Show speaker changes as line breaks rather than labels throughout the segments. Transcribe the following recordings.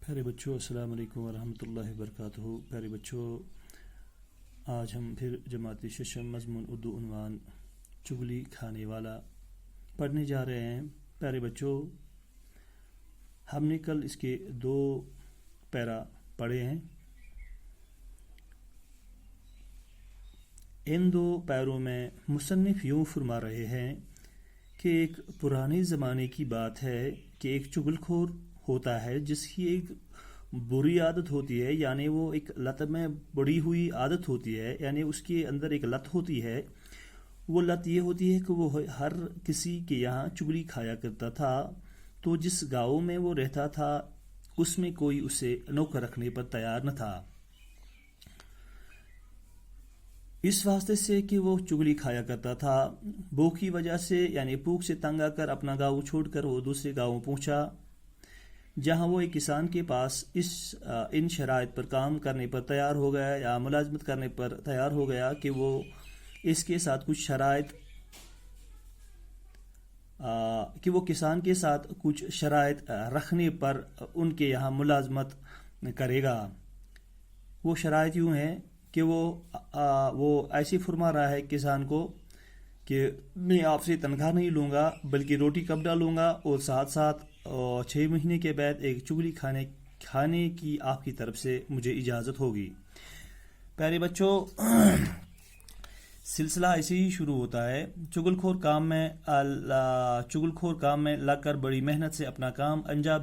پیارے بچوں، السلام علیکم ورحمۃ اللہ وبرکاتہ۔ پیارے بچوں، آج ہم پھر جماعت ششم مضمون اردو عنوان چگلی کھانے والا پڑھنے جا رہے ہیں۔ پیارے بچوں، ہم نے کل اس کے 2 پیرا پڑھے ہیں۔ ان 2 پیروں میں مصنف یوں فرما رہے ہیں کہ ایک پرانے زمانے کی بات ہے کہ ایک چغل خور ہوتا ہے جس کی ایک بری عادت ہوتی ہے، یعنی وہ ایک لت میں بڑی ہوئی عادت ہوتی ہے، یعنی اس کے اندر ایک لت ہوتی ہے۔ وہ لت یہ ہوتی ہے کہ وہ ہر کسی کے یہاں چگلی کھایا کرتا تھا۔ تو جس گاؤں میں وہ رہتا تھا اس میں کوئی اسے نوکر رکھنے پر تیار نہ تھا، اس واسطے سے کہ وہ چگلی کھایا کرتا تھا۔ بھوک کی وجہ سے یعنی بھوک سے تنگ آ کر اپنا گاؤں چھوڑ کر وہ دوسرے گاؤں پہنچا، جہاں وہ ایک کسان کے پاس ان شرائط پر کام کرنے پر تیار ہو گیا یا ملازمت کرنے پر تیار ہو گیا کہ وہ اس کے ساتھ کچھ شرائط کہ وہ کسان کے ساتھ کچھ شرائط رکھنے پر ان کے یہاں ملازمت کرے گا۔ وہ شرائط یوں ہیں کہ وہ ایسی فرما رہا ہے کسان کو کہ میں آپ سے تنخواہ نہیں لوں گا بلکہ روٹی کپڑا لوں گا، اور ساتھ ساتھ 6 مہینے کے بعد ایک چگلی کھانے کی آپ کی طرف سے مجھے اجازت ہوگی۔ پیارے بچوں، سلسلہ ایسے ہی شروع ہوتا ہے۔ چغل خور کام میں لگ کر بڑی محنت سے اپنا کام انجام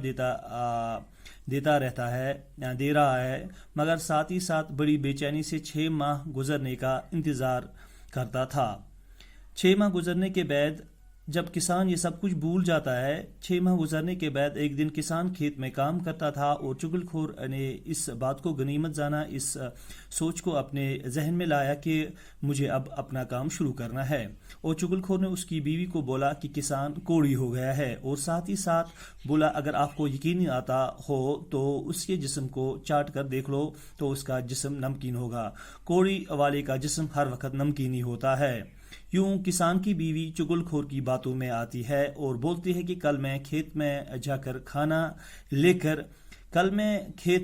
دے رہا ہے، مگر ساتھ ہی ساتھ بڑی بے چینی سے 6 ماہ گزرنے کا انتظار کرتا تھا۔ 6 ماہ گزرنے کے بعد جب کسان یہ سب کچھ بھول جاتا ہے، 6 ماہ گزرنے کے بعد ایک دن کسان کھیت میں کام کرتا تھا اور چغل خور نے اس بات کو غنیمت جانا، اس سوچ کو اپنے ذہن میں لایا کہ مجھے اب اپنا کام شروع کرنا ہے، اور چغل خور نے اس کی بیوی کو بولا کہ کسان کوڑی ہو گیا ہے، اور ساتھ ہی ساتھ بولا اگر آپ کو یقین نہیں آتا ہو تو اس کے جسم کو چاٹ کر دیکھ لو تو اس کا جسم نمکین ہوگا۔ کوڑی والے کا جسم ہر وقت نمکین ہی ہوتا ہے۔ یوں کسان کی بیوی چغل خور کی باتوں میں آتی ہے اور بولتی ہے کہ کل میں کھیت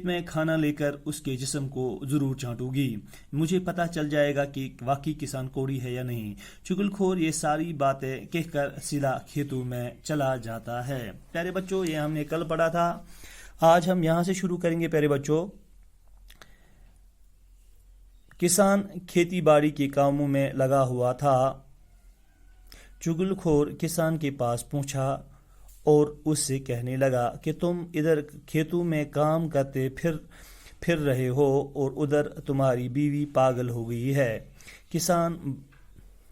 میں کھانا لے کر اس کے جسم کو ضرور چاٹوں گی، مجھے پتہ چل جائے گا کہ واقعی کسان کوڑی ہے یا نہیں۔ چغل خور یہ ساری باتیں کہہ کر سیدھا کھیتوں میں چلا جاتا ہے۔ پیارے بچوں، یہ ہم نے کل پڑھا تھا، آج ہم یہاں سے شروع کریں گے۔ پیارے بچوں، کسان کھیتی باڑی کے کاموں میں لگا ہوا تھا۔ چغل خور کسان کے پاس پہنچا اور اس سے کہنے لگا کہ تم ادھر کھیتوں میں کام کرتے پھر رہے ہو اور ادھر تمہاری بیوی پاگل ہو گئی ہے۔ کسان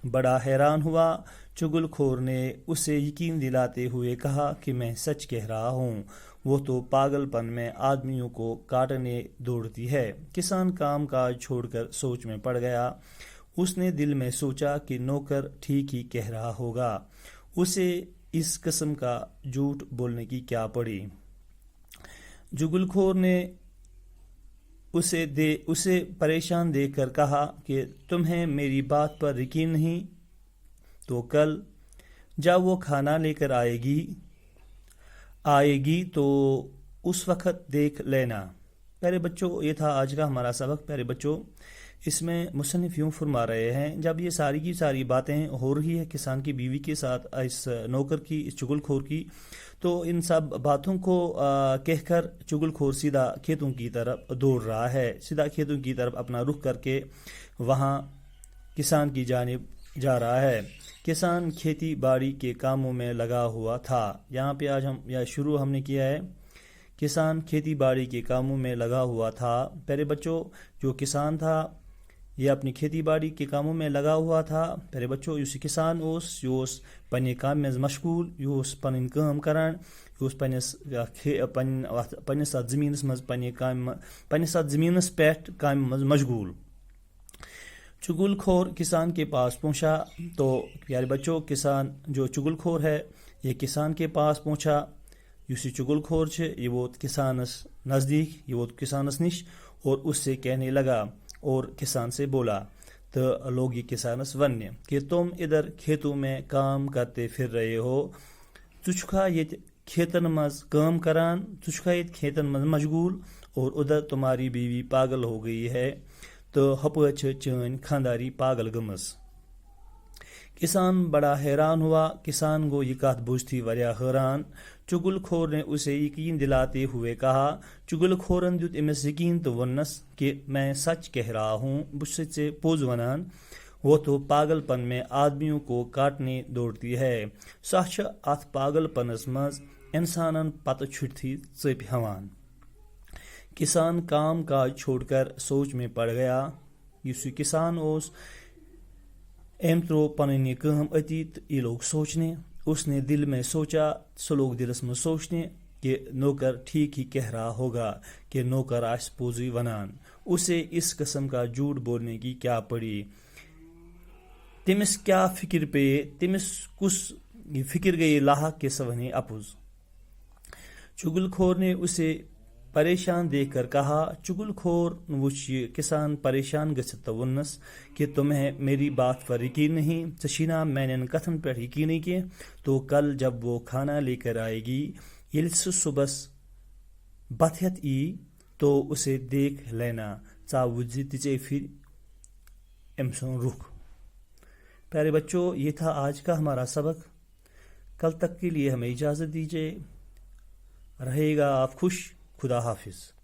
بڑا حیران ہوا۔ چغل خور نے اسے یقین دلاتے ہوئے کہا کہ میں سچ کہہ رہا ہوں، وہ تو پاگل پن میں آدمیوں کو کاٹنے دوڑتی ہے۔ کسان کام کاج چھوڑ کر سوچ میں پڑ گیا۔ اس نے دل میں سوچا کہ نوکر ٹھیک ہی کہہ رہا ہوگا، اسے اس قسم کا جھوٹ بولنے کی کیا پڑی۔ چغل خور نے اسے پریشان دیکھ کر کہا کہ تمہیں میری بات پر یقین نہیں تو کل جب وہ کھانا لے کر آئے گی تو اس وقت دیکھ لینا۔ پیارے بچوں، یہ تھا آج کا ہمارا سبق۔ پیارے بچوں، اس میں مصنف یوں فرما رہے ہیں جب یہ ساری کی ساری باتیں ہو رہی ہے کسان کی بیوی کے ساتھ، اس نوکر کی، اس چغل خور کی، تو ان سب باتوں کو کہہ کر چغل خور سیدھا کھیتوں کی طرف دوڑ رہا ہے، سیدھا کھیتوں کی طرف اپنا رخ کر کے وہاں کسان کی جانب جا رہا ہے۔ کسان کھیتی باڑی کے کاموں میں لگا ہوا تھا۔ یہاں پہ آج شروع ہم نے کیا ہے، کسان کھیتی باڑی کے کاموں میں لگا ہوا تھا۔ پیارے بچوں، جو کسان تھا یہ اپنی کھیتی باڑی کے کاموں میں لگا ہوا تھا۔ پیارے بچوں، یُس کسان یہ پنہ کامہِ منٛز مشغول، یہ پنٕنۍ کٲم کران، یہ پننس اتھ زمینس منٛز پننس اتھ زمینس پٮ۪ٹھ کامہِ منٛز مشغول۔ چغل خور کسان کے پاس پہنچا تو پیارے بچوں، کسان جو چغل خور ہے یہ کسان کے پاس پہنچا۔ یُس یہ چغل خور یہ ووت کسانس نزدیک، یہ ووت کسانس نش اور اس سے کہنے لگا اور کسان سے بولا تو لوگ یہ کسانس ونہ کہ تم ادھر کھیتوں میں کام کرتے پھر رہے ہو، ژٕ چھُکھا ییٚتہِ کھیتن مز کام کران ژٕ چھُکھا ییٚتہِ کھیتن مز مشغول اور ادھر تمہاری بیوی پاگل ہو گئی ہے تو ہپٲرۍ چھِ چٲنۍ خانداری پاگل گٔمٕژ. کسان بڑا حیران ہوا. کسان گو یہ کت بوجھتی واریاہ حیران. چگل کھور نے اسے یقین دلاتے ہوئے کہا. چگل کھورن دیت امس یقین تو ونس کہ میں سچ کہہ رہا ہوں, بہٕ چھُسے ژےٚ پوٚز ونان. وہ تو پاگل پن میں آدمیوں کو کاٹنے دوڑتی ہے. سۄ چھِ اتھ پاگل پنس مز انسانن پتہ چھُٹتھی ژٔپۍ ہٮ۪وان. کسان کام کاج چھوڑ کر سوچ میں پڑ گیا. یُس یہ کسان اوس أمۍ ترٛوو پنٕنۍ یہ کٲم أتی تہٕ یہ لوگ سوچنے. اس نے دل میں سوچا, سُہ لوگ دلس میں سوچنے کہ نوکر ٹھیک ہی کہہ رہا ہوگا کہ نوکر آسہِ پوٚزُے ونان. اسے اس قسم کا جھوٹ بولنے کی کیا پڑی. تمس کیا فکر پیے, تمس کس یہ فکر گئی لاحق کہ سۄ ونے اپُز. چگل کھور نے اسے پریشان دیکھ کر کہا. چگل کھور وچھ یہ کسان پریشان گژھتھ تو ونس کہ تمہیں میری بات پر یقین نہیں, ژےٚ چھی نا میانین کتھن پہ یقینی کی. تو کل جب وہ کھانا لے کر آئے گی, ییٚلہِ سُہ صبحس بتھ ہٮ۪تھ ای تو اسے دیکھ لینا, ژا وٕچھ زِ تِژے پھر أمۍ سُنٛد رخ. پیارے بچوں, یہ تھا آج کا ہمارا سبق. کل تک کے لیے ہمیں اجازت دیجیے. رہے گا آپ خوش. خدا حافظ.